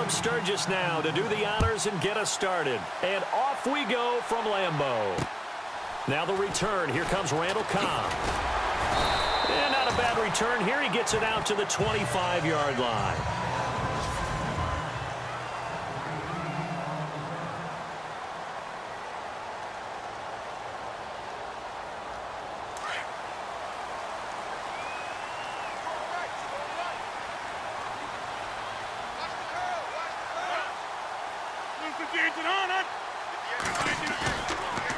Caleb Sturgis now to do the honors and get us started. And off we go from Lambeau. Now the return. Here comes Randall Cobb. And not a bad return here. He gets it out to the 25-yard line.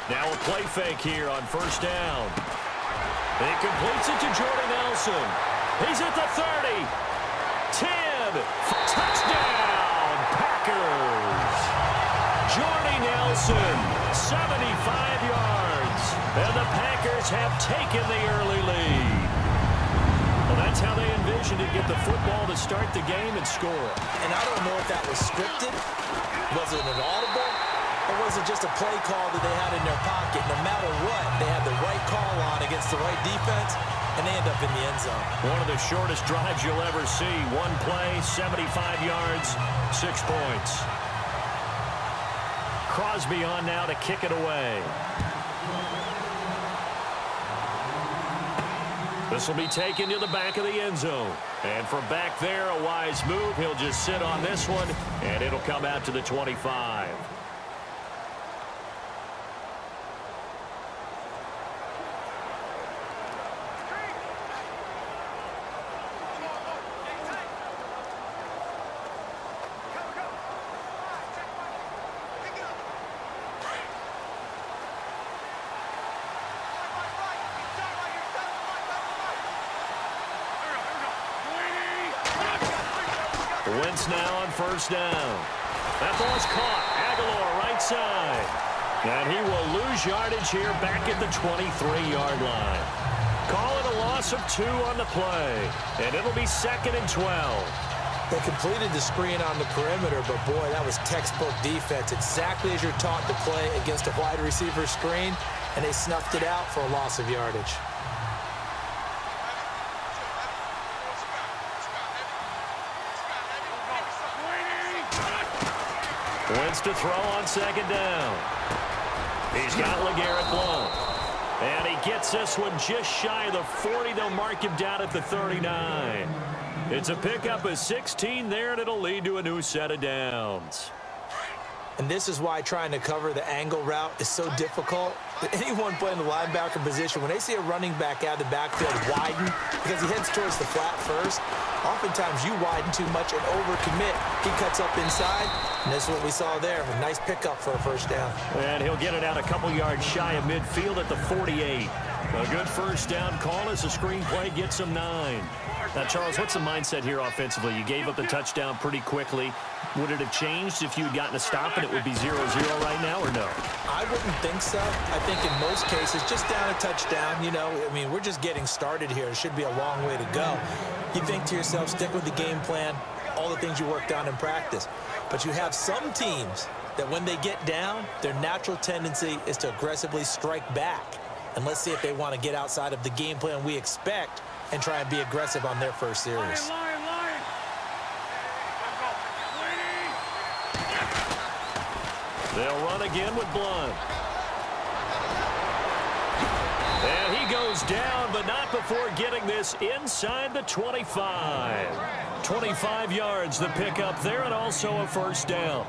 Now a play fake here on first down. He completes it to Jordy Nelson. He's at the 30. 10. Touchdown, Packers. Jordy Nelson, 75 yards. And the Packers have taken the early lead. Well, that's how they envisioned it, get the football to start the game and score. And I don't know if that was scripted. Was it an audible? Or was it just a play call that they had in their pocket? No matter what, they had the right call on against the right defense, and they end up in the end zone. One of the shortest drives you'll ever see. One play, 75 yards, 6 points. Crosby on now to kick it away. This will be taken to the back of the end zone. And from back there, a wise move. He'll just sit on this one, and it'll come out to the 25. Wentz now on first down. That ball's caught. Aguilar right side. And he will lose yardage here back at the 23-yard line. Call it a loss of 2 on the play. And it'll be 2nd and 12. They completed the screen on the perimeter, but boy, that was textbook defense. Exactly as you're taught to play against a wide receiver screen, and they snuffed it out for a loss of yardage. Wentz to throw on 2nd down. He's got LeGarrette Blount. And he gets this one just shy of the 40. They'll mark him down at the 39. It's a pickup of 16 there, and it'll lead to a new set of downs. And this is why trying to cover the angle route is so difficult. Anyone playing the linebacker position, when they see a running back out of the backfield widen because he heads towards the flat first, oftentimes you widen too much and overcommit. He cuts up inside, and this is what we saw there. A nice pickup for a first down. And he'll get it out a couple yards shy of midfield at the 48. A good first down call as the screen play gets him 9. Now, Charles, what's the mindset here offensively? You gave up the touchdown pretty quickly. Would it have changed if you had gotten a stop and it would be 0-0 right now, or no? I wouldn't think so. I think in most cases, just down a touchdown, you know, I mean, we're just getting started here. It should be a long way to go. You think to yourself, stick with the game plan, all the things you worked on in practice. But you have some teams that when they get down, their natural tendency is to aggressively strike back. And let's see if they want to get outside of the game plan we expect and try and be aggressive on their first series. They'll run again with Blount. And he goes down, but not before getting this inside the 25. 25 yards, the pickup there, and also a first down.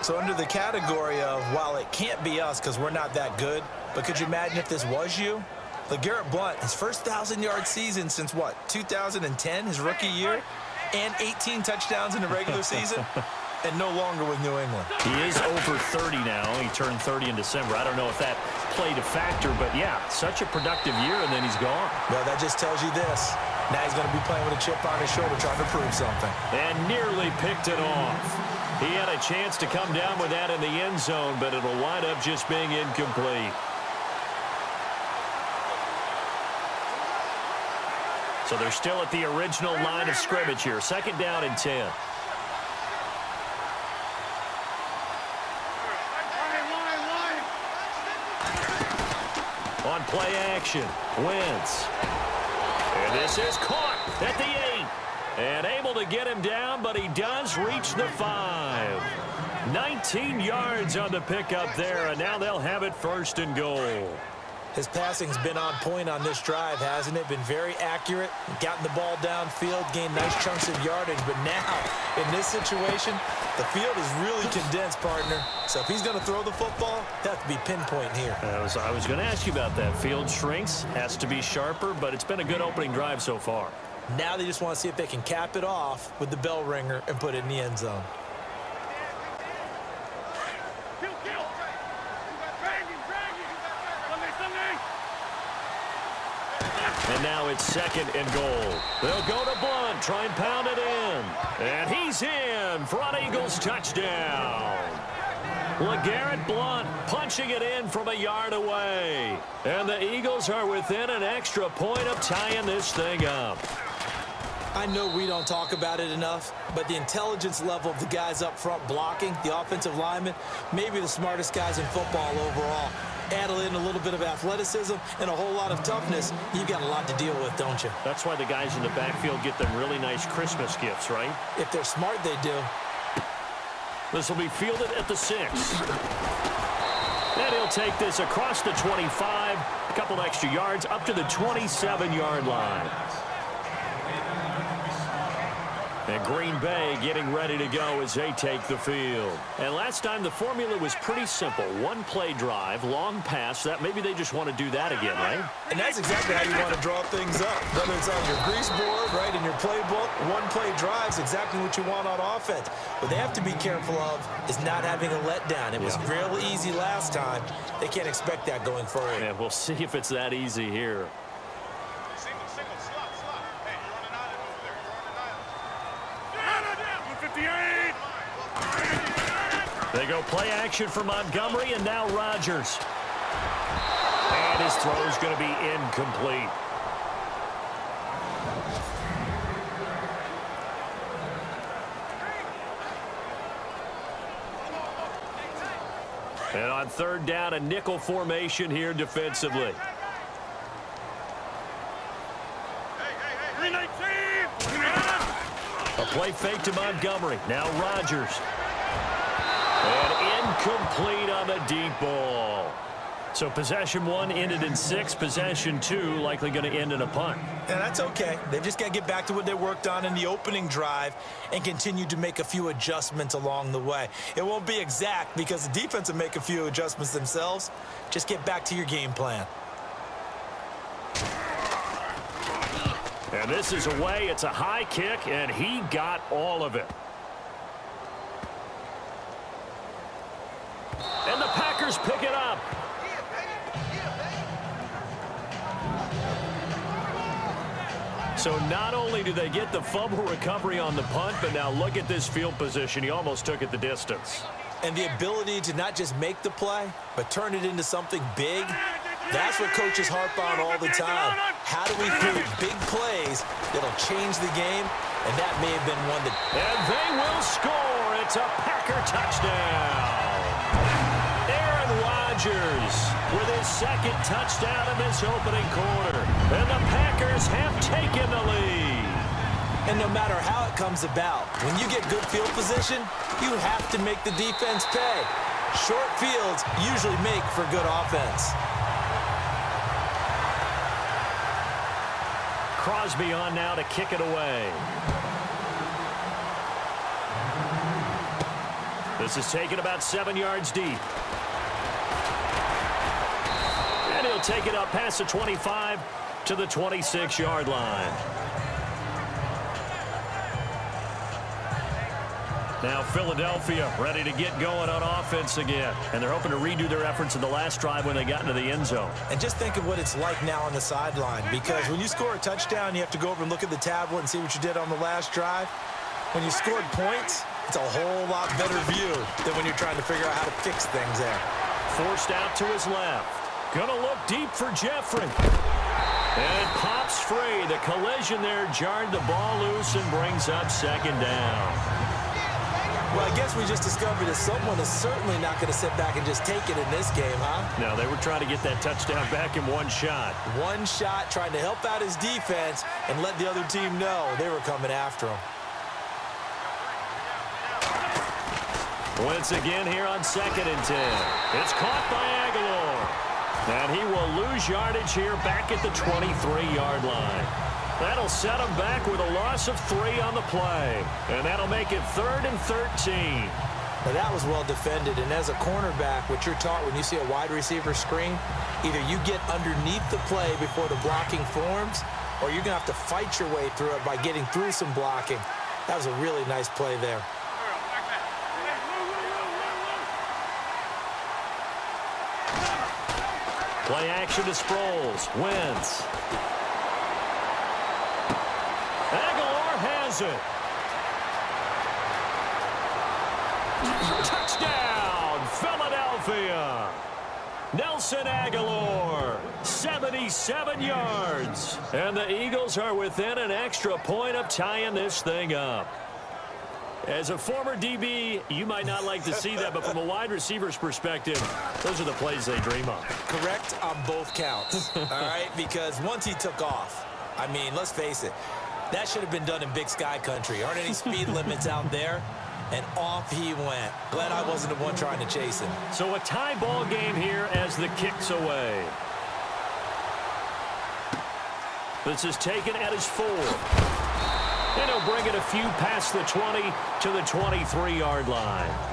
So under the category of, while it can't be us because we're not that good, but could you imagine if this was you? LeGarrette Blount, his first 1,000-yard season since, what, 2010, his rookie year, and 18 touchdowns in the regular season, and no longer with New England. He is over 30 now. He turned 30 in December. I don't know if that played a factor, but, yeah, such a productive year, and then he's gone. Well, that just tells you this. Now he's going to be playing with a chip on his shoulder trying to prove something. And nearly picked it off. He had a chance to come down with that in the end zone, but it'll wind up just being incomplete. So they're still at the original line of scrimmage here. 2nd down and 10. On play action, Wentz. And this is caught at the 8. And able to get him down, but he does reach the 5. 19 yards on the pickup there, and now they'll have it 1st and goal. His passing's been on point on this drive, hasn't it? Been very accurate, gotten the ball downfield, gained nice chunks of yardage. But now, in this situation, the field is really condensed, partner. So if he's going to throw the football, that has to be pinpoint here. I was going to ask you about that. Field shrinks, has to be sharper, but it's been a good opening drive so far. Now they just want to see if they can cap it off with the bell ringer and put it in the end zone. And now it's 2nd and goal. They'll go to Blunt, try and pound it in. And he's in for an Eagles touchdown. LeGarrette Blunt punching it in from a yard away. And the Eagles are within an extra point of tying this thing up. I know we don't talk about it enough, but the intelligence level of the guys up front blocking, the offensive linemen, maybe the smartest guys in football overall. Add in a little bit of athleticism and a whole lot of toughness, you've got a lot to deal with, don't you? That's why the guys in the backfield get them really nice Christmas gifts, right? If they're smart, they do. This will be fielded at the 6. And he'll take this across the 25, a couple extra yards up to the 27-yard line. And Green Bay getting ready to go as they take the field. And last time the formula was pretty simple. One play drive, long pass. That maybe they just want to do that again, right? And that's exactly how you want to draw things up. Whether it's on your grease board, right, in your playbook, one play drive is exactly what you want on offense. What they have to be careful of is not having a letdown. It was real easy last time. They can't expect that going forward. And we'll see if it's that easy here. They go play action for Montgomery, and now Rodgers. And his throw is going to be incomplete. And on 3rd down, a nickel formation here defensively. A play fake to Montgomery. Now Rodgers. And incomplete on the deep ball. So possession 1 ended in 6. Possession 2 likely going to end in a punt. And that's okay. They've just got to get back to what they worked on in the opening drive and continue to make a few adjustments along the way. It won't be exact because the defense will make a few adjustments themselves. Just get back to your game plan. And this is away. It's a high kick, and he got all of it. And the Packers pick it up. So not only do they get the fumble recovery on the punt, but now look at this field position. He almost took it the distance. And the ability to not just make the play, but turn it into something big, that's what coaches harp on all the time. How do we create big plays that'll change the game? And that may have been one that... And they will score. It's a Packer touchdown. Aaron Rodgers with his 2nd touchdown in this opening quarter. And the Packers have taken the lead. And no matter how it comes about, when you get good field position, you have to make the defense pay. Short fields usually make for good offense. Crosby on now to kick it away. This is taken about 7 yards deep. And he'll take it up past the 25 to the 26-yard line. Now Philadelphia ready to get going on offense again. And they're hoping to redo their efforts in the last drive when they got into the end zone. And just think of what it's like now on the sideline. Because when you score a touchdown, you have to go over and look at the tablet and see what you did on the last drive. When you scored points, it's a whole lot better view than when you're trying to figure out how to fix things there. Forced out to his left. Gonna look deep for Jeffrey. And it pops free. The collision there jarred the ball loose and brings up 2nd down. Well, I guess we just discovered that someone is certainly not going to sit back and just take it in this game, huh? No, they were trying to get that touchdown back in one shot. One shot, trying to help out his defense and let the other team know they were coming after him. Once again here on 2nd and 10. It's caught by Aguilar. And he will lose yardage here back at the 23-yard line. That'll set him back with a loss of 3 on the play. And that'll make it 3rd and 13. Now that was well defended, and as a cornerback, what you're taught when you see a wide receiver screen, either you get underneath the play before the blocking forms, or you're going to have to fight your way through it by getting through some blocking. That was a really nice play there. Play action to Sproles. Wentz. Aguilar has it. Touchdown, Philadelphia. Nelson Aguilar, 77 yards. And the Eagles are within an extra point of tying this thing up. As a former DB, you might not like to see that, but from a wide receiver's perspective, those are the plays they dream of. Correct on both counts, all right? Because once he took off, I mean, let's face it, that should have been done in Big Sky country. Aren't any speed limits out there? And off he went. Glad I wasn't the one trying to chase him. So a tie ball game here as the kick's away. This is taken at his 4. And he'll bring it a few past the 20 to the 23-yard line.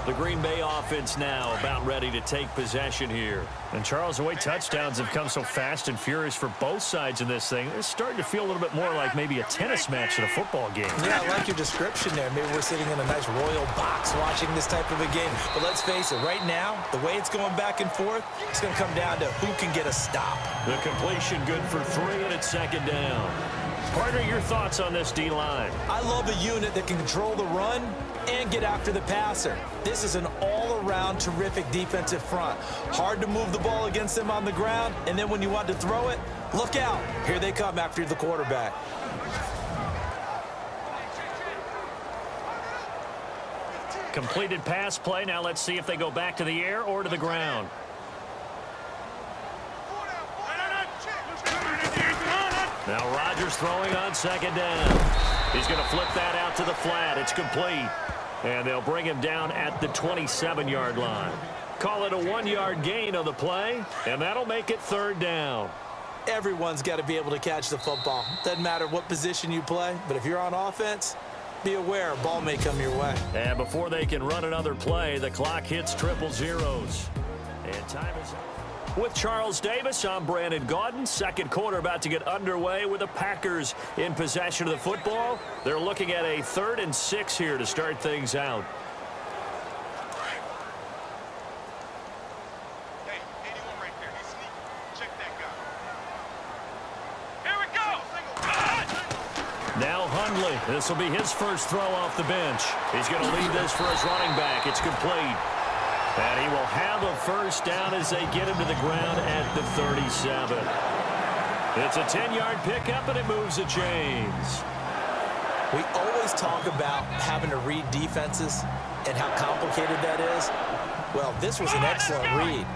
The Green Bay offense now about ready to take possession here. And Charles, the way touchdowns have come so fast and furious for both sides in this thing, it's starting to feel a little bit more like maybe a tennis match at a football game. Yeah, I like your description there. Maybe we're sitting in a nice royal box watching this type of a game. But let's face it, right now, the way it's going back and forth, it's going to come down to who can get a stop. The completion good for 3, and it's 2nd down. Partner, your thoughts on this D-line? I love a unit that can control the run and get after the passer. This is an all-around terrific defensive front. Hard to move the ball against them on the ground, and then when you want to throw it, look out. Here they come after the quarterback. Completed pass play. Now let's see if they go back to the air or to the ground. Now Rodgers throwing on 2nd down. He's going to flip that out to the flat. It's complete. And they'll bring him down at the 27-yard line. Call it a 1-yard gain on the play, and that'll make it 3rd down. Everyone's got to be able to catch the football. Doesn't matter what position you play, but if you're on offense, be aware a ball may come your way. And before they can run another play, the clock hits 000. And time is up. With Charles Davis, I'm Brandon Gaudin. 2nd quarter about to get underway with the Packers in possession of the football. They're looking at a 3rd and 6 here to start things out. Hey, 81 right there. He's sneaking. Check that guy. Here we go. Now Hundley. This will be his first throw off the bench. He's going to lead this for his running back. It's complete. And he will have a 1st down as they get him to the ground at the 37. It's a 10-yard pickup, and it moves the chains. We always talk about having to read defenses and how complicated that is. Well, this was an excellent read.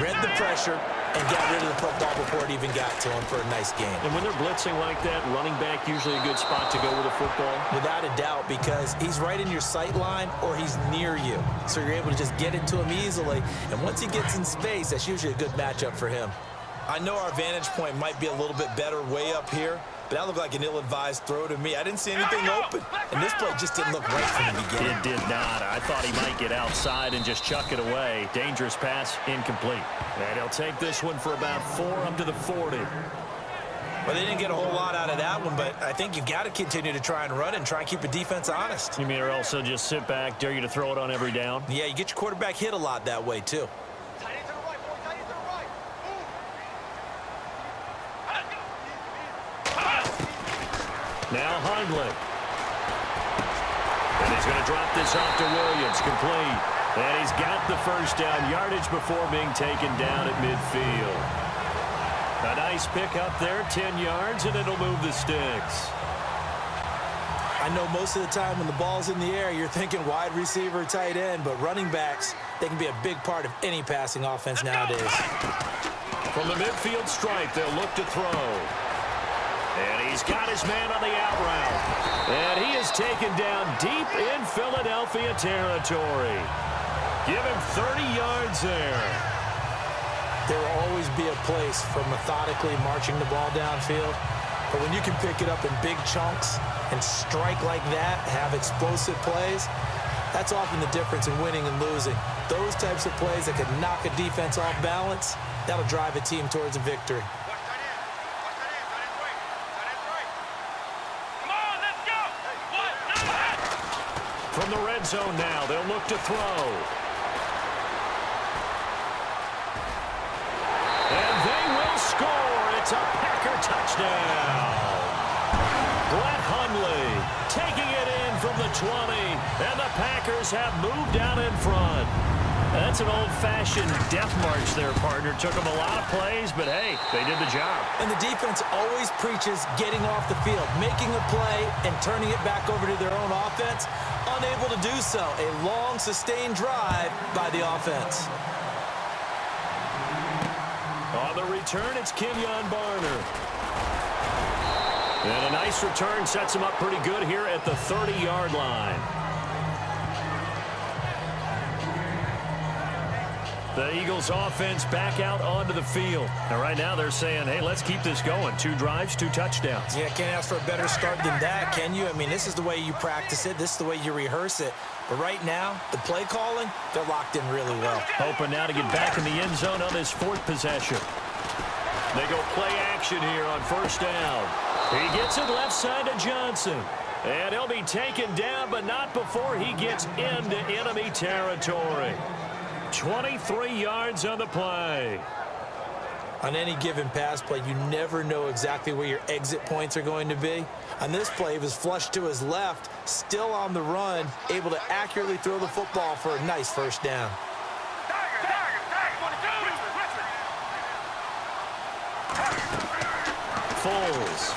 Read the pressure and got rid of the football before it even got to him for a nice game. And when they're blitzing like that, running back usually a good spot to go with a football? Without a doubt, because he's right in your sight line or he's near you. So you're able to just get into him easily. And once he gets in space, that's usually a good matchup for him. I know our vantage point might be a little bit better way up here, but that looked like an ill-advised throw to me. I didn't see anything open, and this play just didn't look right from the beginning. It did not. I thought he might get outside and just chuck it away. Dangerous pass, incomplete. And he'll take this one for about 4 up to the 40. Well, they didn't get a whole lot out of that one, but I think you've got to continue to try and run and try and keep the defense honest. You mean or also just sit back, dare you to throw it on every down? Yeah, you get your quarterback hit a lot that way, too. Now Hundley. And he's going to drop this off to Williams. Complete. And he's got the 1st down yardage before being taken down at midfield. A nice pick up there, 10 yards, and it'll move the sticks. I know most of the time when the ball's in the air, you're thinking wide receiver, tight end, but running backs, they can be a big part of any passing offense nowadays. From the midfield stripe, they'll look to throw. And he's got his man on the out route. And he is taken down deep in Philadelphia territory. Give him 30 yards there. There will always be a place for methodically marching the ball downfield. But when you can pick it up in big chunks and strike like that, have explosive plays, that's often the difference in winning and losing. Those types of plays that can knock a defense off balance, that'll drive a team towards a victory. From the red zone now, they'll look to throw. And they will score. It's a Packer touchdown. Brett Hundley taking it in from the 20, and the Packers have moved out in front. That's an old-fashioned death march there, partner. Took them a lot of plays, but hey, they did the job. And the defense always preaches getting off the field, making a play, and turning it back over to their own offense. Unable to do so. A long, sustained drive by the offense. On the return, it's Kenyon Barner. And a nice return sets him up pretty good here at the 30-yard line. The Eagles offense back out onto the field. And right now they're saying, hey, let's keep this going. 2 drives, 2 touchdowns. Yeah, can't ask for a better start than that, can you? I mean, this is the way you practice it. This is the way you rehearse it. But right now, the play calling, they're locked in really well. Hoping now to get back in the end zone on his 4th possession. They go play action here on 1st down. He gets it left side to Johnson. And he'll be taken down, but not before he gets into enemy territory. 23 yards on the play. On any given pass play, you never know exactly where your exit points are going to be. On this play, he was flushed to his left, still on the run, able to accurately throw the football for a nice 1st down. Foles.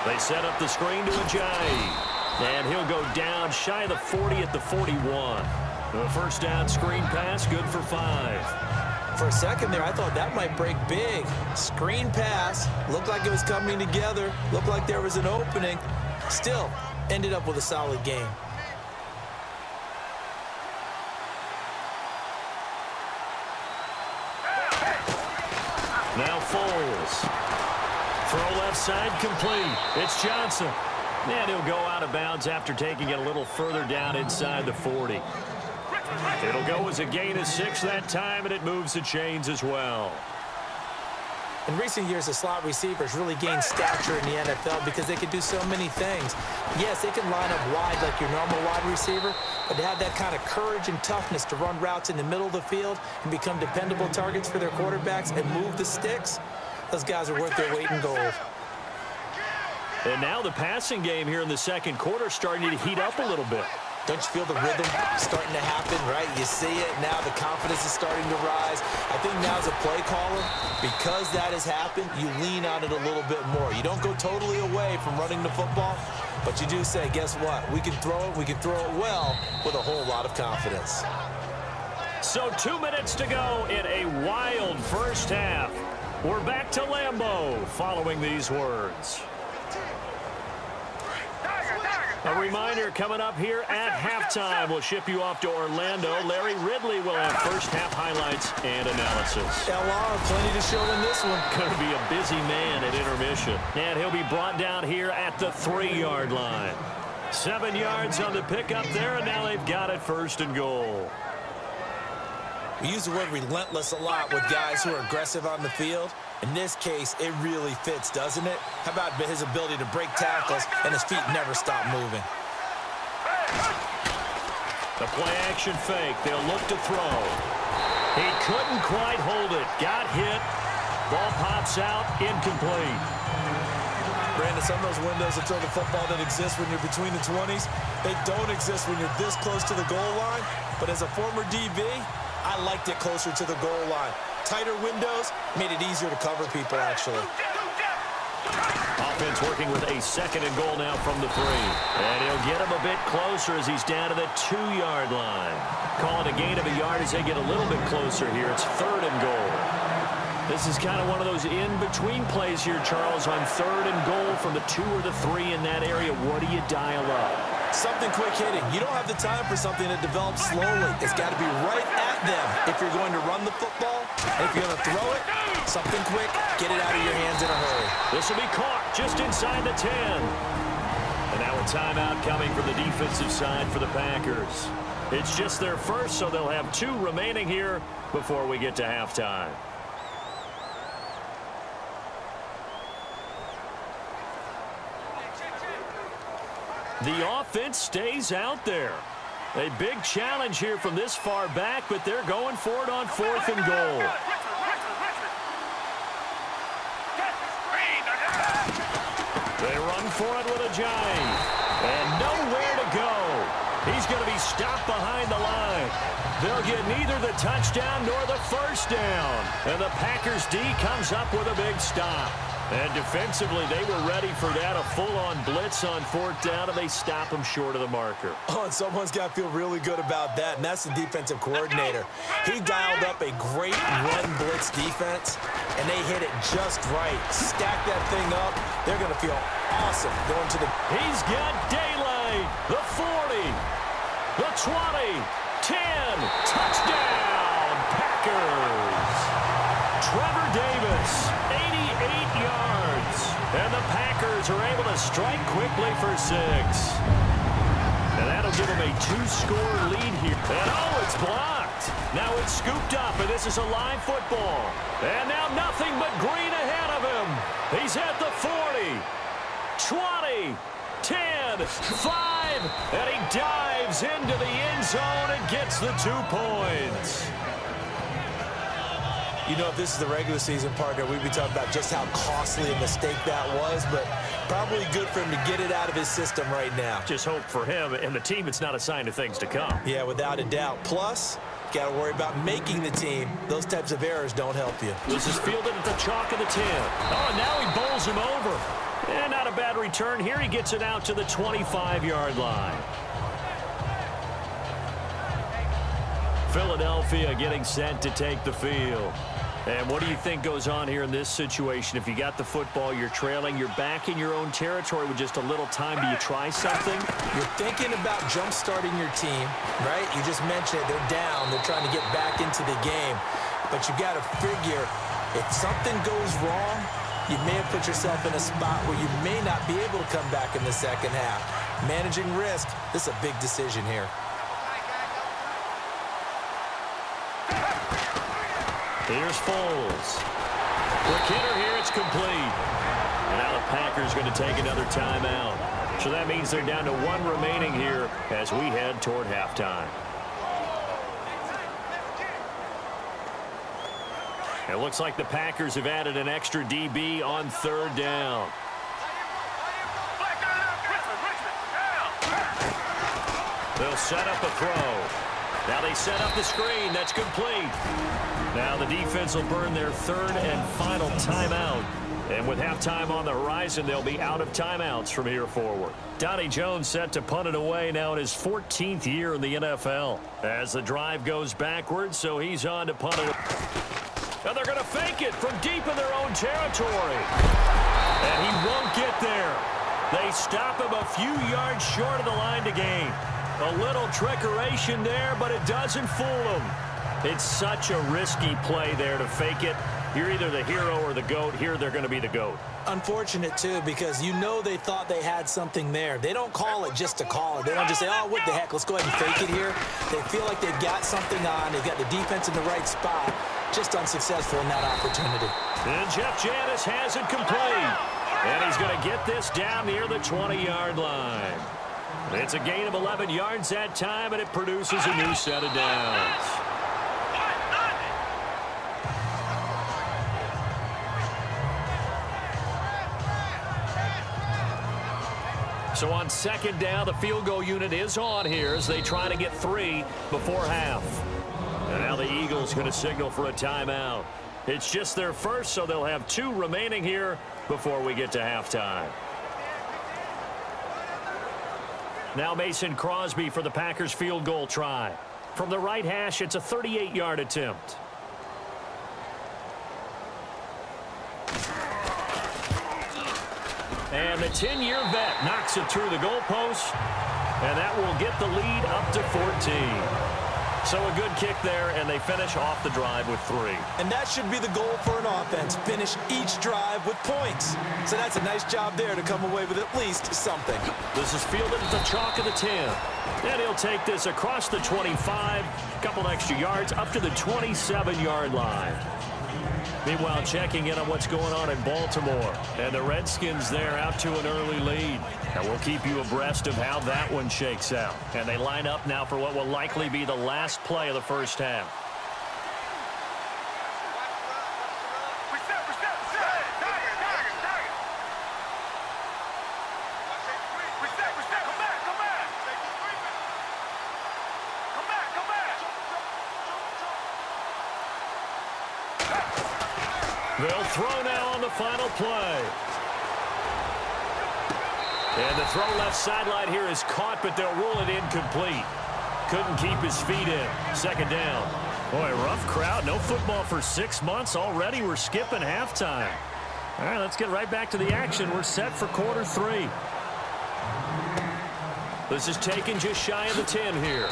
They set up the screen to Ajayi. And he'll go down shy of the 40 at the 41. The 1st down screen pass, good for 5. For a second there, I thought that might break big. Screen pass, looked like it was coming together, looked like there was an opening. Still, ended up with a solid game. Now Foles. Throw left side complete. It's Johnson. And he'll go out of bounds after taking it a little further down inside the 40. It'll go as a gain of 6 that time, and it moves the chains as well. In recent years, the slot receivers really gained stature in the NFL because they can do so many things. Yes, they can line up wide like your normal wide receiver, but to have that kind of courage and toughness to run routes in the middle of the field and become dependable targets for their quarterbacks and move the sticks, those guys are worth their weight in gold. And now the passing game here in the 2nd quarter starting to heat up a little bit. Don't you feel the rhythm starting to happen, right? You see it now. The confidence is starting to rise. I think now as a play caller, because that has happened, you lean on it a little bit more. You don't go totally away from running the football, but you do say, guess what? We can throw it. We can throw it well with a whole lot of confidence. So 2 minutes to go in a wild 1st half. We're back to Lambeau following these words. A reminder coming up here at halftime. We'll ship you off to Orlando. Larry Ridley will have 1st half highlights and analysis. LR, plenty to show in this one. Going to be a busy man at intermission. And he'll be brought down here at the 3-yard line. 7 yards on the pickup there, and now they've got it 1st and goal. We use the word relentless a lot with guys who are aggressive on the field. In this case, it really fits, doesn't it? How about his ability to break tackles and his feet never stop moving? The play action fake. They'll look to throw. He couldn't quite hold it. Got hit. Ball pops out. Incomplete. Brandon, some of those windows to throw the football that exist when you're between the 20s, they don't exist when you're this close to the goal line. But as a former DB, I liked it closer to the goal line. Tighter windows made it easier to cover people, actually. defense working with a 2nd and goal now from the 3. And he'll get him a bit closer as he's down to the 2-yard line. Call it a gain of a yard as they get a little bit closer here. It's 3rd and goal. This is kind of one of those in-between plays here, Charles, on 3rd and goal from the 2 or the 3 in that area. What do you dial up? Something quick hitting. You don't have the time for something that develops slowly. It's got to be right at them if you're going to run the football. And if you're going to throw it, something quick, get it out of your hands in a hurry. This will be caught just inside the 10. And now a timeout coming from the defensive side for the Packers. It's just their first, so they'll have 2 remaining here before we get to halftime. The offense stays out there. A big challenge here from this far back, but they're going for it on 4th and goal. They run for it with a jive. And nowhere to go. He's going to be stopped behind the line. They'll get neither the touchdown nor the first down. And the Packers D comes up with a big stop. And defensively, they were ready for that, a full-on blitz on 4th down, and they stop him short of the marker. Oh, and someone's got to feel really good about that, and that's the defensive coordinator. He dialed up a great run blitz defense, and they hit it just right. Stack that thing up. They're going to feel awesome going to the... He's got daylight. The 40, the 20, 10, touchdown, Packers. Trevor Davis, 88 yards. And the Packers are able to strike quickly for 6. And that'll give them a 2-score lead here. And oh, it's blocked. Now it's scooped up, and this is a live football. And now nothing but green ahead of him. He's at the 40, 20, 10, 5, and he dives into the end zone and gets the 2 points. You know, if this is the regular season, partner, we'd be talking about just how costly a mistake that was, but probably good for him to get it out of his system right now. Just hope for him and the team it's not a sign of things to come. Yeah, without a doubt. Plus, got to worry about making the team. Those types of errors don't help you. This is fielded at the chalk of the 10. Oh, and now he bowls him over. And not a bad return here. He gets it out to the 25-yard line. Philadelphia getting set to take the field. And what do you think goes on here in this situation? If you got the football, you're trailing, you're back in your own territory with just a little time. Do you try something? You're thinking about jump-starting your team, right? You just mentioned it. They're down. They're trying to get back into the game. But you got to figure, if something goes wrong, you may have put yourself in a spot where you may not be able to come back in the second half. Managing risk, this is a big decision here. Here's Foles. For Kidder here, it's complete. And now the Packers going to take another timeout. So that means they're down to 1 remaining here as we head toward halftime. It looks like the Packers have added an extra DB on 3rd down. They'll set up a throw. Now they set up the screen. That's complete. Now the defense will burn their 3rd and final timeout. And with halftime on the horizon, they'll be out of timeouts from here forward. Donnie Jones set to punt it away now in his 14th year in the NFL. As the drive goes backwards, so he's on to punt it. And they're going to fake it from deep in their own territory. And he won't get there. They stop him a few yards short of the line to gain. A little trickeration there, but it doesn't fool him. It's such a risky play there to fake it. You're either the hero or the GOAT. Here, they're going to be the GOAT. Unfortunate, too, because you know they thought they had something there. They don't call it just to call it. They don't just say, oh, what the heck, let's go ahead and fake it here. They feel like they've got something on. They've got the defense in the right spot. Just unsuccessful in that opportunity. And Jeff Janis has it complete. And he's going to get this down near the 20-yard line. It's a gain of 11 yards that time, and it produces a new set of downs. So on 2nd down, the field goal unit is on here as they try to get 3 before half. And now the Eagles going to signal for a timeout. It's just their first, so they'll have 2 remaining here before we get to halftime. Now Mason Crosby for the Packers field goal try. From the right hash, it's a 38-yard attempt. And the 10-year vet knocks it through the goalpost, and that will get the lead up to 14. So a good kick there, and they finish off the drive with 3. And that should be the goal for an offense, finish each drive with points. So that's a nice job there to come away with at least something. This is fielded at the chalk of the 10. And he'll take this across the 25, a couple extra yards, up to the 27-yard line. Meanwhile, checking in on what's going on in Baltimore. And the Redskins there out to an early lead. And we'll keep you abreast of how that one shakes out. And they line up now for what will likely be the last play of the first half. They'll throw now on the final play. And the throw left sideline here is caught, but they'll rule it incomplete. Couldn't keep his feet in. Second down. Boy, rough crowd. No football for 6 months already. We're skipping halftime. All right, let's get right back to the action. We're set for quarter 3. This is taken just shy of the 10 here.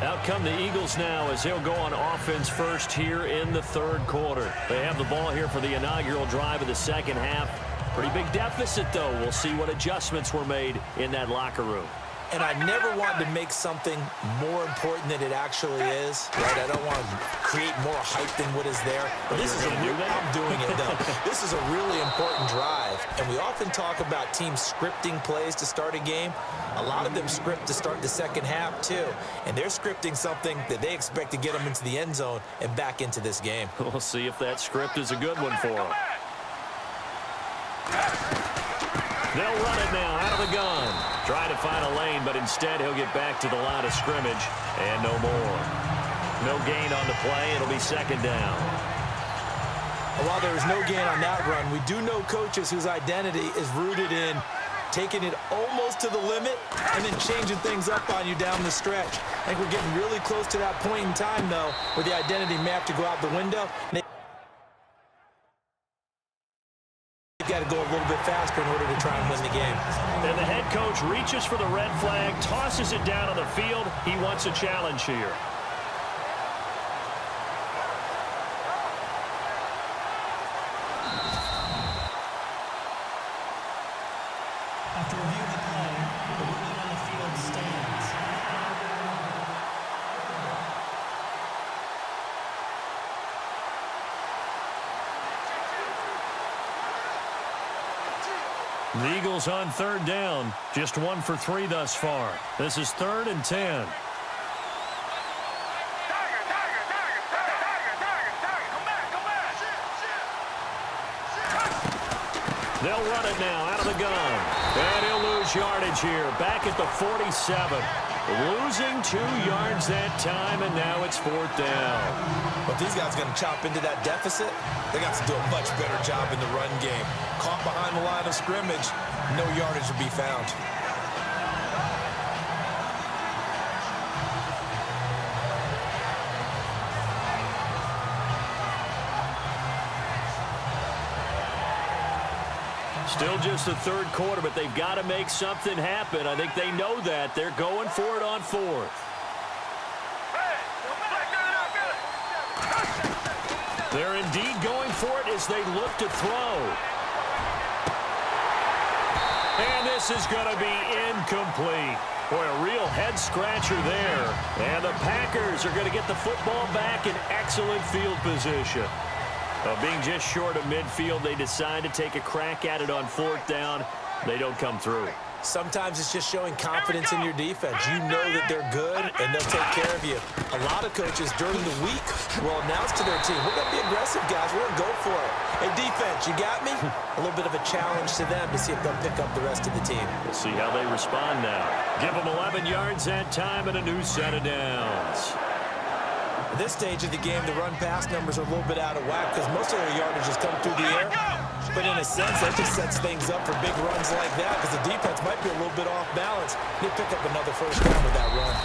Out come the Eagles now as they'll go on offense first here in the third quarter. They have the ball here for the inaugural drive of the second half. Pretty big deficit, though. We'll see what adjustments were made in that locker room. And I never wanted to make something more important than it actually is. Right? I don't want to create more hype than what is there. But this is I'm doing it, though. This is a really important drive. And we often talk about teams scripting plays to start a game. A lot of them script to start the second half, too. And they're scripting something that they expect to get them into the end zone and back into this game. We'll see if that script is a good one for them. They'll run it now out of the gun. Try to find a lane, but instead he'll get back to the line of scrimmage. And no more. No gain on the play. It'll be second down. While there is no gain on that run, we do know coaches whose identity is rooted in taking it almost to the limit and then changing things up on you down the stretch. I think we're getting really close to that point in time, though, where the identity map to go out the window. Got to go a little bit faster in order to try and win the game. And the head coach reaches for the red flag, tosses it down on the field. He wants a challenge here. After review of the play, the ruling on the field stands. The Eagles on third down. Just 1 for 3 thus far. This is 3rd and 10. They'll run it now out of the gun. And he'll lose yardage here. Back at the 47. Losing 2 yards that time, and now it's 4th down. But these guys are going to chop into that deficit. They got to do a much better job in the run game. Caught behind the line of scrimmage, no yardage to be found. Still just the third quarter, but they've got to make something happen. I think they know that. They're going for it on 4th. They're indeed going for it as they look to throw. And this is going to be incomplete. Boy, a real head-scratcher there. And the Packers are going to get the football back in excellent field position. Being just short of midfield, they decide to take a crack at it on 4th down. They don't come through. Sometimes it's just showing confidence in your defense. You know that they're good, and they'll take care of you. A lot of coaches during the week will announce to their team, we're going to be aggressive, guys. We're going to go for it. Hey, defense, you got me? A little bit of a challenge to them to see if they'll pick up the rest of the team. We'll see how they respond now. Give them 11 yards that time and a new set of downs. At this stage of the game, the run-pass numbers are a little bit out of whack because most of their yardage is coming through the air. But in a sense, that just sets things up for big runs like that because the defense might be a little bit off balance. They pick up another first down with that run.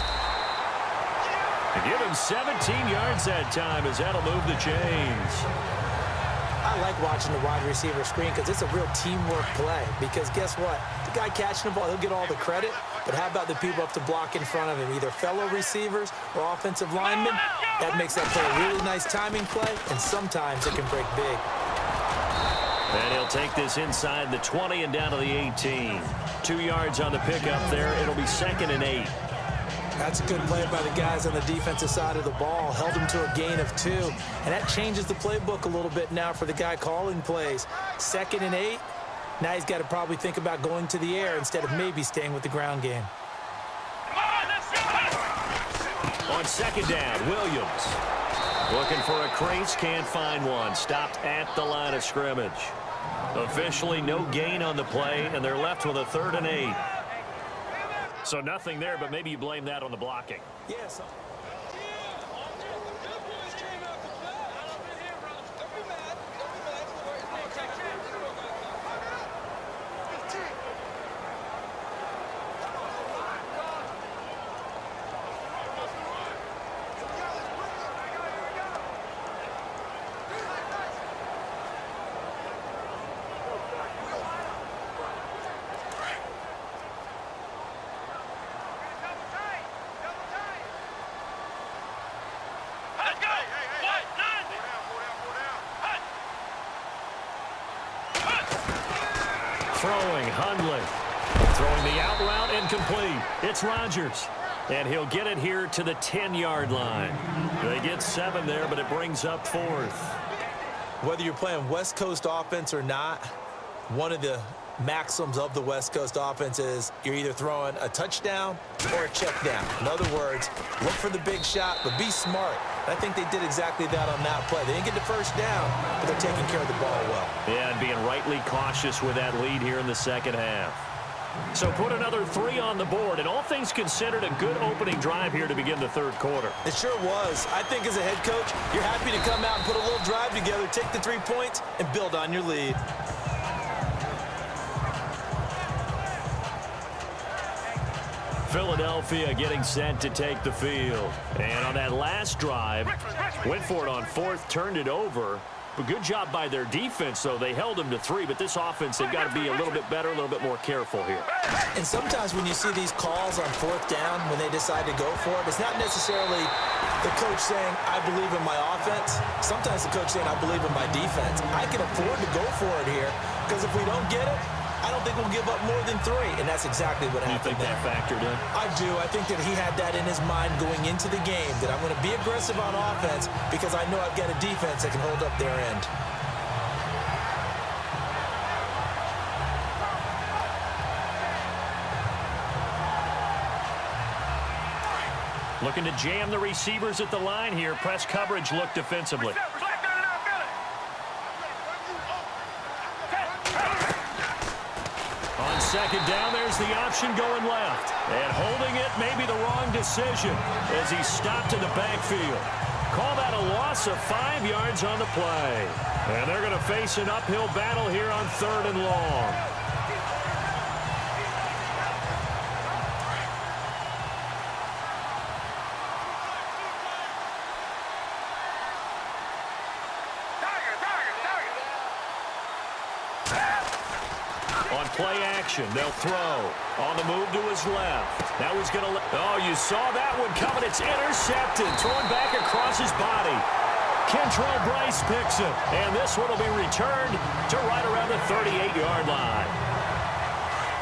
And give him 17 yards that time as that'll move the chains. I like watching the wide receiver screen because it's a real teamwork play. Because guess what? The guy catching the ball, he'll get all the credit. But how about the people up to block in front of him, either fellow receivers or offensive linemen? That makes that play a really nice timing play, and sometimes it can break big. And he'll take this inside the 20 and down to the 18. 2 yards on the pickup there. It'll be 2nd and 8. That's a good play by the guys on the defensive side of the ball. Held him to a gain of 2. And that changes the playbook a little bit now for the guy calling plays. 2nd and 8. Now he's got to probably think about going to the air instead of maybe staying with the ground game. On 2nd down, Williams. Looking for a crease, can't find one. Stopped at the line of scrimmage. Officially no gain on the play, and they're left with a 3rd and 8. So nothing there, but maybe you blame that on the blocking. Yes. Throwing, Hundley. Throwing the out route, incomplete. It's Rodgers. And he'll get it here to the 10-yard line. They get 7 there, but it brings up 4th. Whether you're playing West Coast offense or not, one of the maxims of the West Coast offense is you're either throwing a touchdown or a check down. In other words, look for the big shot, but be smart. I think they did exactly that on that play. They didn't get the first down, but they're taking care of the ball well. Yeah, and being rightly cautious with that lead here in the second half. So put another 3 on the board, and all things considered, a good opening drive here to begin the 3rd quarter. It sure was. I think as a head coach, you're happy to come out and put a little drive together, take the 3 points, and build on your lead. Philadelphia getting set to take the field. And on that last drive, went for it on 4th, turned it over. But good job by their defense, though. They held them to 3, but this offense, they've got to be a little bit better, a little bit more careful here. And sometimes when you see these calls on 4th down, when they decide to go for it, it's not necessarily the coach saying, I believe in my offense. Sometimes the coach saying, I believe in my defense. I can afford to go for it here, because if we don't get it, I don't think we'll give up more than 3, and that's exactly what happened. You think that factored in? I do. I think that he had that in his mind going into the game, that I'm going to be aggressive on offense because I know I've got a defense that can hold up their end. Looking to jam the receivers at the line here. Press coverage look defensively. On 2nd down, there's the option going left. And holding it may be the wrong decision as he stopped in the backfield. Call that a loss of 5 yards on the play. And they're going to face an uphill battle here on 3rd and long. On play action, they'll throw. On the move to his left. Now he's going to oh, you saw that one coming. It's intercepted. Thrown back across his body. Kentrell Bryce picks it. And this one will be returned to right around the 38-yard line.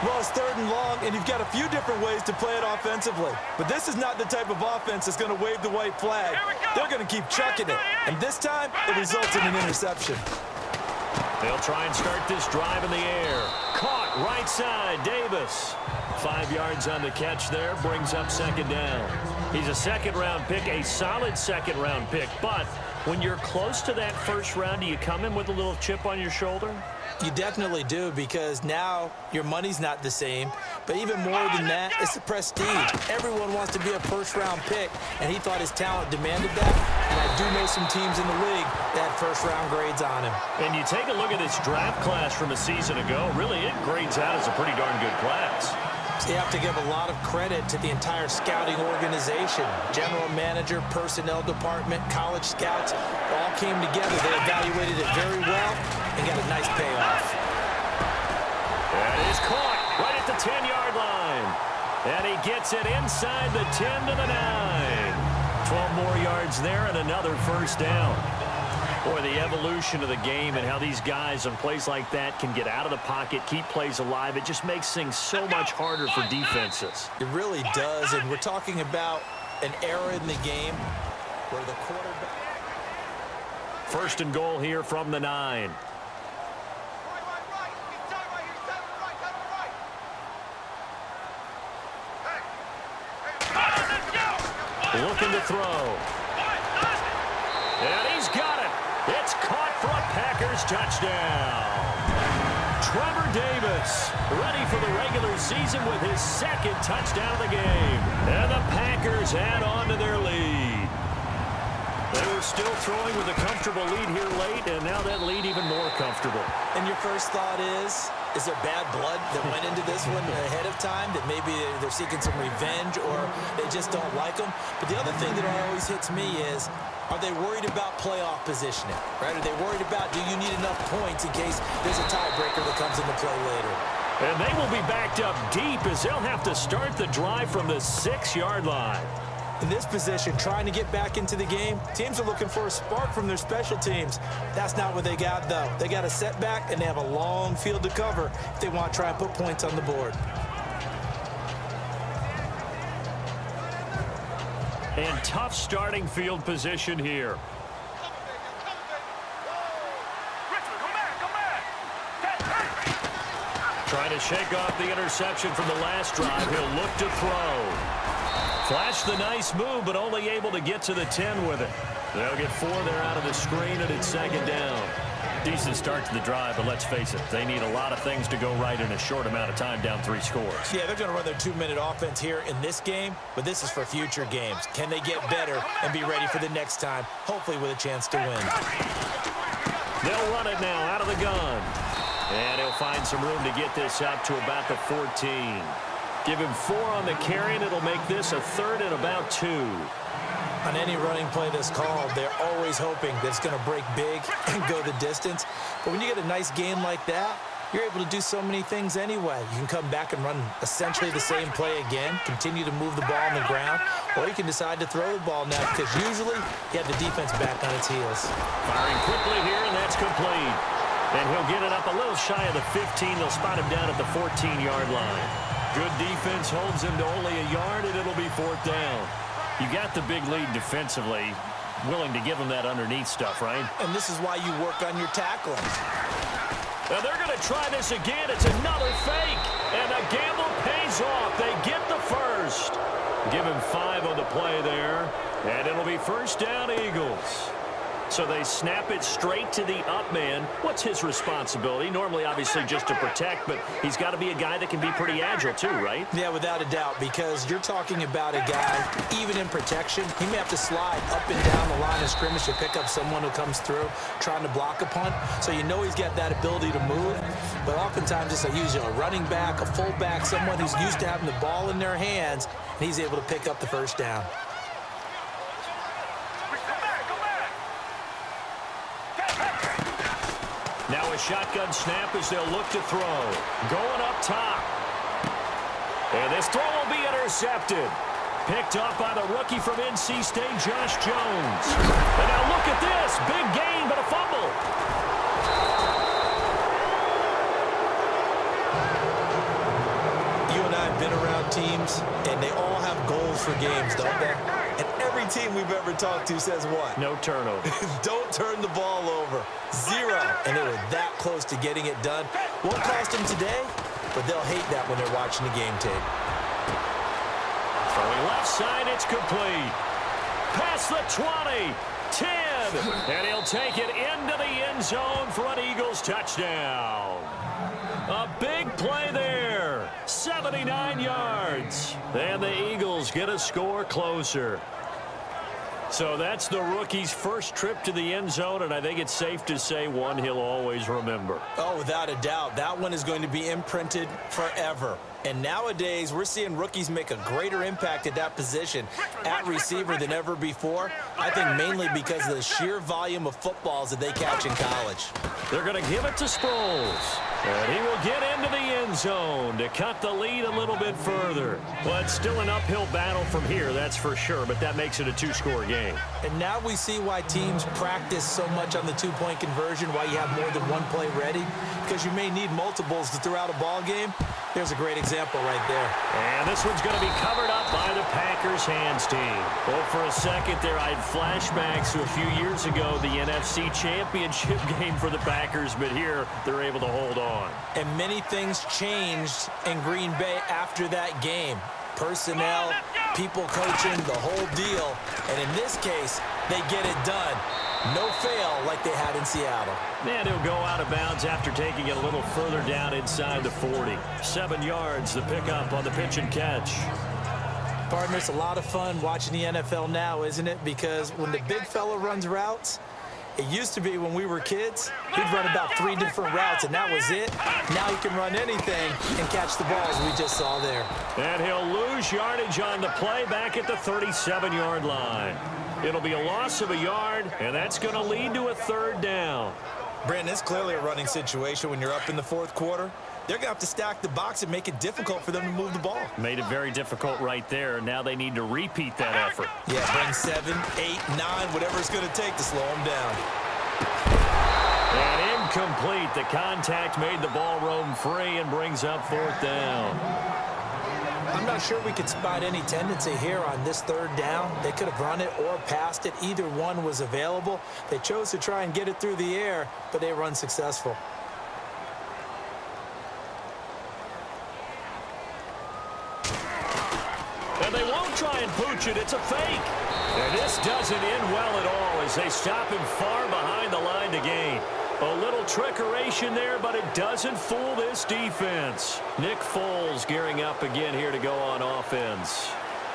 Well, it's 3rd and long, and you've got a few different ways to play it offensively. But this is not the type of offense that's going to wave the white flag. They're going to keep chucking it. And this time, it results in an interception. They'll try and start this drive in the air. Caught right side, Davis. 5 yards on the catch there, brings up second down. He's a second-round pick, a solid second-round pick. But when you're close to that first round, do you come in with a little chip on your shoulder? You definitely do, because now your money's not the same. But even more than that, it's the prestige. Everyone wants to be a first-round pick, and he thought his talent demanded that. And I do know some teams in the league that had first-round grades on him. And you take a look at this draft class from a season ago, really it grades out as a pretty darn good class. So you have to give a lot of credit to the entire scouting organization. General manager, personnel department, college scouts, all came together. They evaluated it very well and got a nice payoff. That is caught right at the 10-yard line. And he gets it inside the 10 to the 9. 12 more yards there and another first down. Boy, the evolution of the game and how these guys on plays like that can get out of the pocket, keep plays alive, it just makes things so much harder for defenses. It really does, and we're talking about an era in the game where the quarterback... First and goal here from the 9. Looking to throw. And he's got it. It's caught for a Packers touchdown. Trevor Davis ready for the regular season with his second touchdown of the game. And the Packers add on to their lead. They were still throwing with a comfortable lead here late, and now that lead even more comfortable. And your first thought is there bad blood that went into this one ahead of time, that maybe they're seeking some revenge or they just don't like them? But the other thing that always hits me is, are they worried about playoff positioning, right? Are they worried about, do you need enough points in case there's a tiebreaker that comes into play later? And they will be backed up deep as they'll have to start the drive from the 6-yard line. In this position, trying to get back into the game, teams are looking for a spark from their special teams. That's not what they got, though. They got a setback, and they have a long field to cover if they want to try and put points on the board. And tough starting field position here. Trying to shake off the interception from the last drive. He'll look to throw. Flashed the nice move, but only able to get to the 10 with it. They'll get 4 there out of the screen, and it's second down. Decent start to the drive, but let's face it, they need a lot of things to go right in a short amount of time, down 3 scores. Yeah, they're going to run their 2-minute offense here in this game, but this is for future games. Can they get better and be ready for the next time, hopefully with a chance to win? They'll run it now out of the gun. And he'll find some room to get this up to about the 14. Give him 4 on the carry, and it'll make this a 3rd and about 2. On any running play that's called, they're always hoping that it's going to break big and go the distance. But when you get a nice gain like that, you're able to do so many things anyway. You can come back and run essentially the same play again, continue to move the ball on the ground, or you can decide to throw the ball now because usually you have the defense back on its heels. Firing quickly here, and that's complete. And he'll get it up a little shy of the 15. They'll spot him down at the 14-yard line. Good defense holds him to only a yard, and it'll be 4th down. You got the big lead defensively, willing to give him that underneath stuff, right? And this is why you work on your tackling. Now they're going to try this again. It's another fake, and the gamble pays off. They get the first. Give him 5 on the play there, and it'll be 1st down, Eagles. So they snap it straight to the up man. What's his responsibility? Normally, obviously, just to protect, but he's got to be a guy that can be pretty agile too, right? Yeah, without a doubt, because you're talking about a guy, even in protection, he may have to slide up and down the line of scrimmage to pick up someone who comes through trying to block a punt. So you know he's got that ability to move, but oftentimes it's usually a running back, a fullback, someone who's used to having the ball in their hands, and he's able to pick up the first down. Now a shotgun snap as they'll look to throw. Going up top. And this throw will be intercepted. Picked up by the rookie from NC State, Josh Jones. And now look at this. Big gain, but a fumble. You and I have been around teams, and they all have goals for games, don't they? And every team we've ever talked to says what? No turnover. Don't turn the ball over. 0. And they were that close to getting it done. Won't cost them today, but they'll hate that when they're watching the game tape. Throwing left side, it's complete. Past the 20, 10, and he'll take it into the end zone for an Eagles touchdown. A big play there, 79 yards, and the Eagles get a score closer. So that's the rookie's first trip to the end zone, and I think it's safe to say one he'll always remember. Oh, without a doubt. That one is going to be imprinted forever. And nowadays, we're seeing rookies make a greater impact at that position at receiver than ever before. I think mainly because of the sheer volume of footballs that they catch in college. They're going to give it to Sproles. And he will get into the end zone to cut the lead a little bit further. But still an uphill battle from here, that's for sure. But that makes it a 2-score game. And now we see why teams practice so much on the 2-point conversion, why you have more than one play ready. Because you may need multiples to throw out a ball game. There's a great example right there. And this one's going to be covered up by the Packers hands team. Well, for a second there, I had flashbacks to a few years ago, the NFC Championship game for the Packers, but here they're able to hold on. And many things changed in Green Bay after that game. Personnel, people coaching, the whole deal. And in this case, they get it done. No fail like they had in Seattle. And he'll go out of bounds after taking it a little further down inside the 40. 7 yards, the pickup on the pitch and catch. Partner, it's a lot of fun watching the NFL now, isn't it? Because when the big fella runs routes, it used to be when we were kids, he'd run about 3 different routes, and that was it. Now he can run anything and catch the balls we just saw there. And he'll lose yardage on the play back at the 37-yard line. It'll be a loss of a yard, and that's going to lead to a 3rd down. Brandon, it's clearly a running situation when you're up in the 4th quarter. They're going to have to stack the box and make it difficult for them to move the ball. Made it very difficult right there. Now they need to repeat that effort. Yeah, bring 7, 8, 9, whatever it's going to take to slow them down. And incomplete. The contact made the ball roam free and brings up 4th down. I'm not sure we could spot any tendency here on this 3rd down. They could have run it or passed it. Either one was available. They chose to try and get it through the air, but they were unsuccessful. And they won't try and pooch it. It's a fake. And this doesn't end well at all as they stop him far behind the line to gain. A little trickeration there, but it doesn't fool this defense. Nick Foles gearing up again here to go on offense.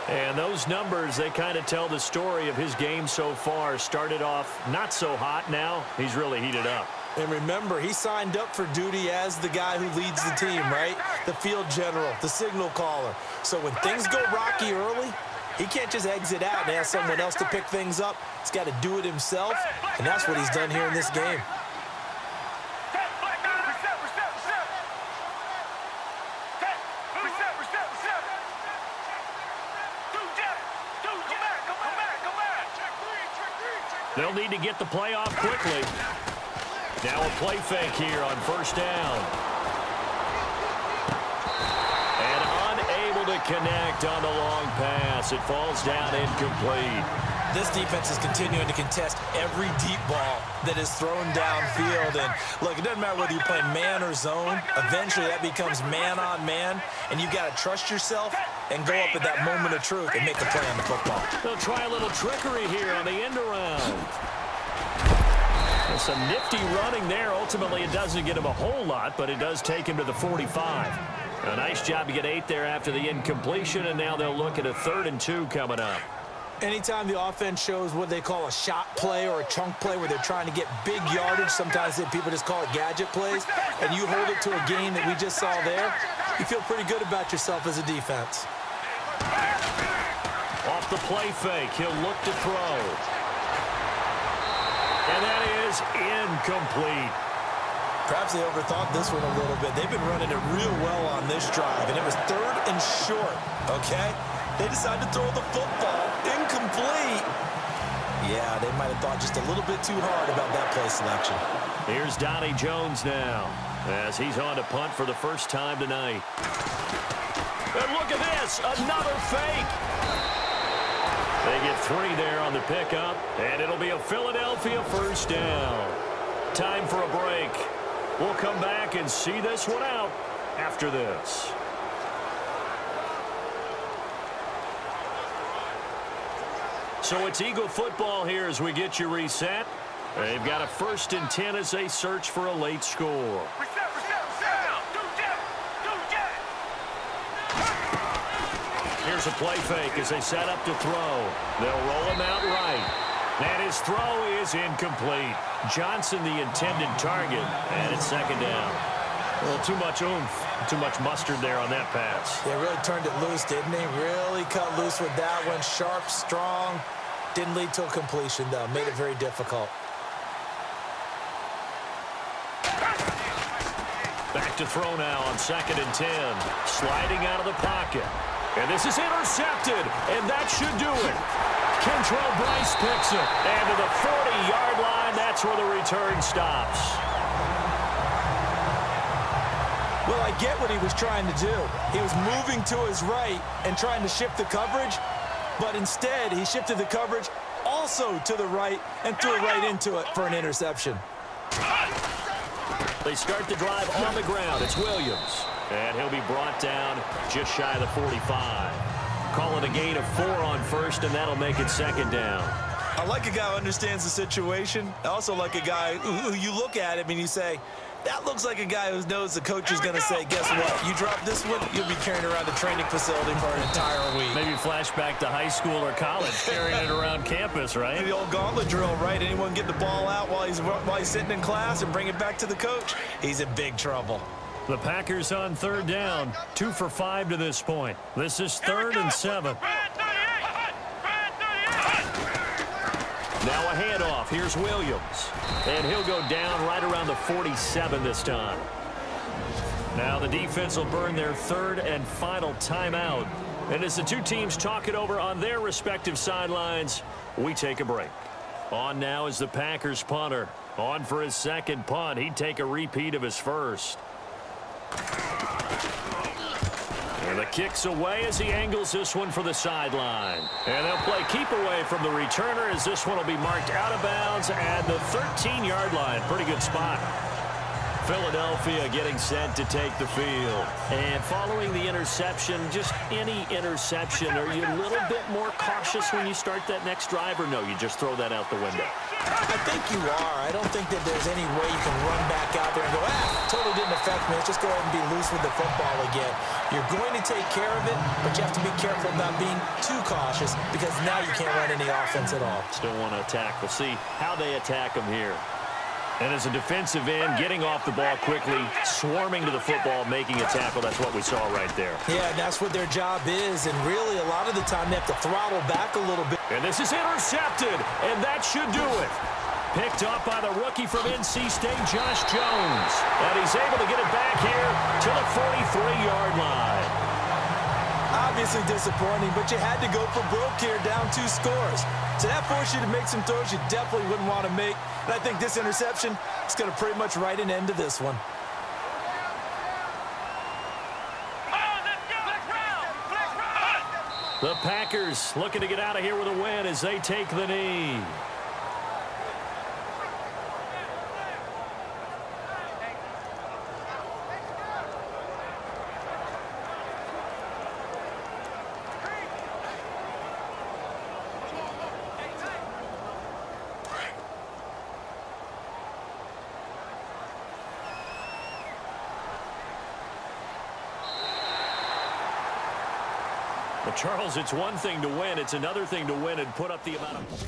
And those numbers, they kind of tell the story of his game so far. Started off not so hot. Now he's really heated up. And remember, he signed up for duty as the guy who leads the team, right? The field general, the signal caller. So when things go rocky early, he can't just exit out and ask someone else to pick things up. He's got to do it himself, and that's what he's done here in this game. They'll need to get the play off quickly. Now a play fake here on 1st down. And unable to connect on the long pass. It falls down incomplete. This defense is continuing to contest every deep ball that is thrown downfield. And look, it doesn't matter whether you play man or zone. Eventually that becomes man on man. And you've got to trust yourself and go up at that moment of truth and make a play on the football. They'll try a little trickery here on the end around. And some nifty running there. Ultimately, it doesn't get him a whole lot, but it does take him to the 45. A nice job to get 8 there after the incompletion, and now they'll look at a 3rd and 2 coming up. Anytime the offense shows what they call a shot play or a chunk play where they're trying to get big yardage, sometimes people just call it gadget plays, and you hold it to a gain that we just saw there, you feel pretty good about yourself as a defense. Off the play fake, he'll look to throw. And that is incomplete. Perhaps they overthought this one a little bit. They've been running it real well on this drive, and it was 3rd and short, okay? They decided to throw the football. Incomplete. Yeah, they might have thought just a little bit too hard about that play selection. Here's Donnie Jones now as he's on to punt for the first time tonight. And look at this, another fake. They get 3 there on the pickup, and it'll be a Philadelphia first down. Time for a break. We'll come back and see this one out after this. So it's Eagle football here as we get you reset. They've got a 1st and 10 as they search for a late score. Here's a play fake as they set up to throw. They'll roll him out right. And his throw is incomplete. Johnson the intended target, and it's 2nd down. A little too much oomph, too much mustard there on that pass. They really turned it loose, didn't they? Really cut loose with that one. Sharp, strong. Didn't lead to a completion, though. Made it very difficult. Back to throw now on 2nd and 10. Sliding out of the pocket. And this is intercepted, and that should do it. Kentrell Bryce picks it. And to the 40-yard line, that's where the return stops. Well, I get what he was trying to do. He was moving to his right and trying to shift the coverage, but instead he shifted the coverage also to the right and threw it right into it for an interception. They start the drive on the ground. It's Williams. And he'll be brought down just shy of the 45. Call it a gain of 4 on 1st, and that'll make it 2nd down. I like a guy who understands the situation. I also like a guy who you look at him and you say, that looks like a guy who knows the coach is going to say, guess what? You drop this one, you'll be carrying around a training facility for an entire week. Maybe flashback to high school or college, carrying it around campus, right? The old gauntlet drill, right? Anyone get the ball out while he's sitting in class and bring it back to the coach? He's in big trouble. The Packers on 3rd down, 2 for 5 to this point. This is 3rd and 7. Now a handoff. Here's Williams. And he'll go down right around the 47 this time. Now the defense will burn their 3rd and final timeout. And as the two teams talk it over on their respective sidelines, we take a break. On now is the Packers punter. On for his 2nd punt. He'd take a repeat of his 1st. And the kick's away as he angles this one for the sideline. And they'll play keep away from the returner as this one will be marked out of bounds at the 13-yard line. Pretty good spot. Philadelphia getting set to take the field. And following the interception, just any interception, are you a little bit more cautious when you start that next drive, or no, you just throw that out the window? I think you are. I don't think that there's any way you can run back out there and go, totally didn't affect me. Let's just go ahead and be loose with the football again. You're going to take care of it, but you have to be careful about being too cautious because now you can't run any offense at all. Still want to attack. We'll see how they attack them here. And as a defensive end, getting off the ball quickly, swarming to the football, making a tackle, that's what we saw right there. Yeah, that's what their job is, and really a lot of the time they have to throttle back a little bit. And this is intercepted, and that should do it. Picked up by the rookie from NC State, Josh Jones. And he's able to get it back here to the 43-yard line. Obviously disappointing, but you had to go for broke here, down 2 scores. So that forced you to make some throws you definitely wouldn't want to make. And I think this interception is going to pretty much write an end to this one. The Packers looking to get out of here with a win as they take the knee. But Charles, it's one thing to win. It's another thing to win and put up the amount of points.